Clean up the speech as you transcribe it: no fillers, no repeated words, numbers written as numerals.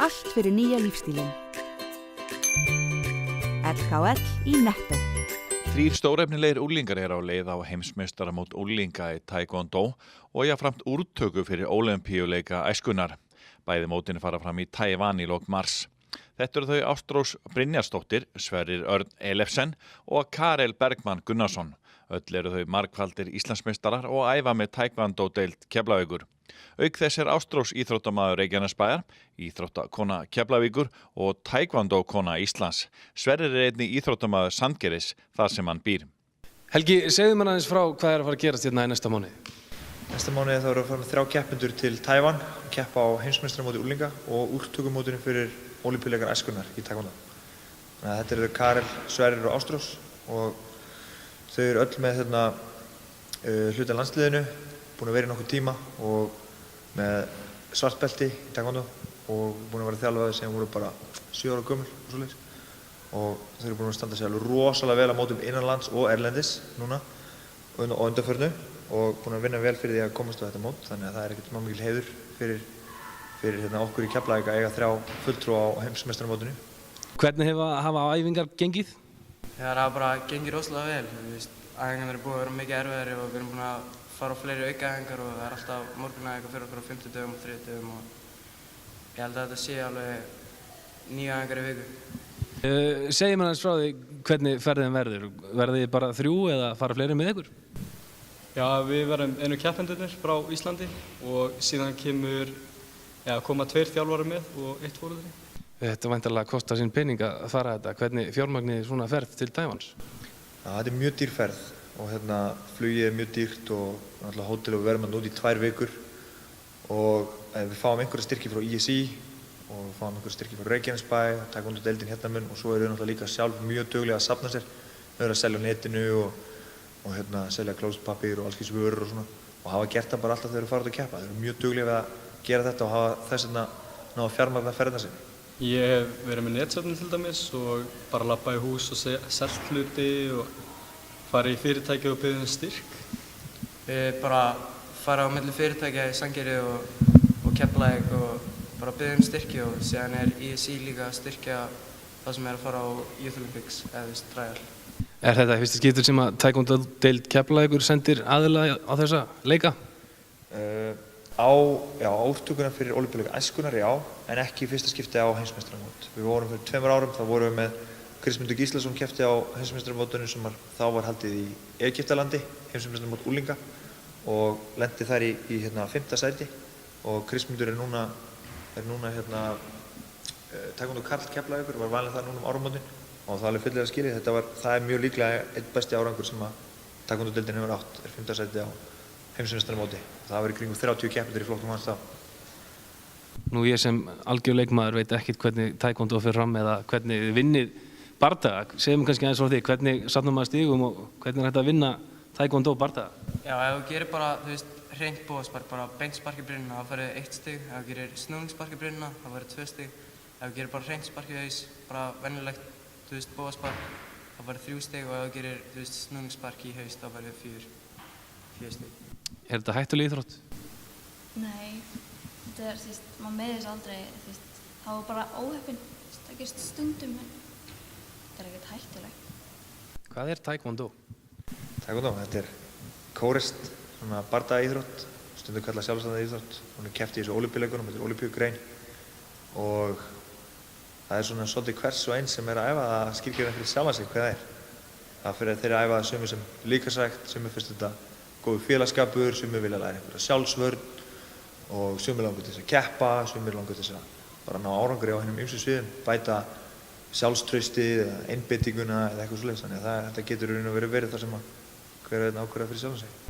Allt fyrir nýja lífstílinn. LKL í Netto. 3 stórefnilegir unglingar á leið á heimsmeistaramót unglinga í Taekwondo og jafnframt úrtöku fyrir Ólympíuleika æskunnar. Bæði mótin fara fram í Tævan í lok mars. Þetta eru þau Ástrós Brynjarsdóttir, Sverrir Örn Elefsen og Karel Bergmann Gunnarsson. Öll eru þau margfaldir Íslandsmeistarar og æfa með Taekwondo-deild Keflavíkur. Auk þess Ástrós íþróttamaður Reykjanesbæjar, íþróttakona Keflavíkur og Taekwondo-kona Íslands. Sverrir einnig íþróttamaður Sandgerðis þar sem hann býr. Helgi, segðu mér aðeins frá hvað að fara að gerast hérna í næsta mánuði. Næsta mánuði þá eru að fara með 3 keppendur til Tævan, keppa á heimsmeistaramóti unglinga og úrtökumótinu fyrir Ólympíuleikar æskunnar í Taekwondo. Þetta eru Karel, Sverrir og Ástrós og þau eru öll með hluta landsliðinu, búin að vera í nokkuð tíma og með svartbelti í Taekwondo og búin að vera þjálfaðir sem voru bara 7 ára gömul og svoleiðis. Og þau eru búin að standa sig alveg rosalega vel á mótum innanlands og erlendis núna og undanförnu og búin að vinna vel fyrir því að komast á þetta mót, þannig að það er ekkert mikil heiður fyrir okkur í Keflavík að eiga 3 fulltrúa á heimsmeistaramótinu. Hvernig hafa æfingar gengið? Það hafa bara gengið rosalega vel. Æfingarnar eru búin að vera mikið erfiðari og við erum búin að fara á fleiri aukaæfingar og það er alltaf morgunæfingar fyrir okkur á 50 dögum og 30 dögum og ég held að þetta sé alveg 9 æfingar í viku. Segðu mér aðeins frá því hvernig ferðin verður. Verður þið bara 3 eða fara fleiri með ykkur? Já, við verðum einu keppendurnir frá Íslandi og síðan koma 2 þjálfarar með og 1 foreldri. Þetta væntanlega kostar sín pening að fara þetta. Hvernig fjármagnið svona ferð til Tævans? Já, þetta er mjög dýr ferð og flugið er mjög dýrt og hótel og við verðum út í 2 vikur og við fáum einhverja styrki frá ISI og við fáum einhverja styrki frá Reykjanesbæ, Taekwondo-deildin hérna mun og svo eru við líka sjálf mjög duglega að safna sér. Við erum að selja á netinu og selja klósettpappír og alls kyns vörur og svona og hafa gert það bara alltaf þegar við farum út að keppa. Þeir eru mjög duglega við að gera þetta og hafa þess vegna náð að fjármagna ferðina sinni. Ég hef verið með netsöfnun til dæmis og bara labba í hús og selt hluti og farið í fyrirtæki og biðja styrk. Við bara fara á milli fyrirtækja í Sandgerði og Keflavík og bara biðja styrki og síðan ISI líka að styrkja það sem að fara á Youth Olympics eða trial. Er þetta fyrsta skiptur sem að Taekwondo-deild Keflavíkur sendir aðila á þessa leika? Á úrtökuna fyrir Ólympíuleika æskunnar, já, en ekki í fyrsta skipti á heimsmeistaramót. Við vorum fyrir 2 árum, þá vorum við með Kristmundur Gíslason keppti á heimsmeistaramótinu sem þá var haldið í Egyptalandi, heimsmeistaramót unglinga og lenti þar í 5. sæti og Kristmundur er núna Taekwondo Karl Keflavíkur, var valinn þar núna áramótin og það er alveg fullilega skilið. Það er mjög líklega einn besti árangur sem að Taekwondo-deildin hefur átt, er 5. sæti á heimsmeistaramóti. Það var í kringum 30 keppendur í flokkum hans þá. Nú ég sem algjör leikmaður veit ekkert hvernig Taekwondo fer fram eða hvernig þið vinnið bardaga. Segðu mér kannski aðeins frá því, hvernig safnar maður stigum og hvernig er hægt að vinna Taekwondo bardaga? Já, ef þú gerir bara, hreint bóðaspark, bara beint spark í brynna, þá færðu 1 stig. Ef þú gerir snúningsspark í brynna, þá færðu 2 stig. Ef þú gerir bara hreint spark í haus, bara venjulegt, bóðaspark, þá færðu 3 stig og ef þú gerir, snúningsspark í haus, þá færðu 4 stig. Er þetta hættuleg íþrótt? Nei, þetta er, maður meiðist aldrei, það var bara óheppinn, það gerist stundum, en þetta er ekkert hættulegt. Hvað er Taekwondo? Taekwondo, þetta er kórist, svona bardagaíþrótt, stundum kallað sjálfstæða íþrótt. Hún er keppt í þessu Ólympíuleikunum, þetta er Ólympíugrein og það er svona svolítið hvers og eins sem er að æfa að skilgreina fyrir sjálfa sig hvað það er. Það fyrir að þeir æfa sumir sem líkamsrækt, sumir finnst þetta góður félagsskapur, sumir vilja læra einhverja sjálfsvörn og sumir langar til þess að keppa, sumir langar til þess að bara ná árangri á hinum ýmsu sviðum, bæta sjálfstraustið eða einbeitinguna eða eitthvað svoleiðis. Þannig að þetta getur í raun og veru verið það sem hver og einn ákvarðar fyrir sjálfan sig.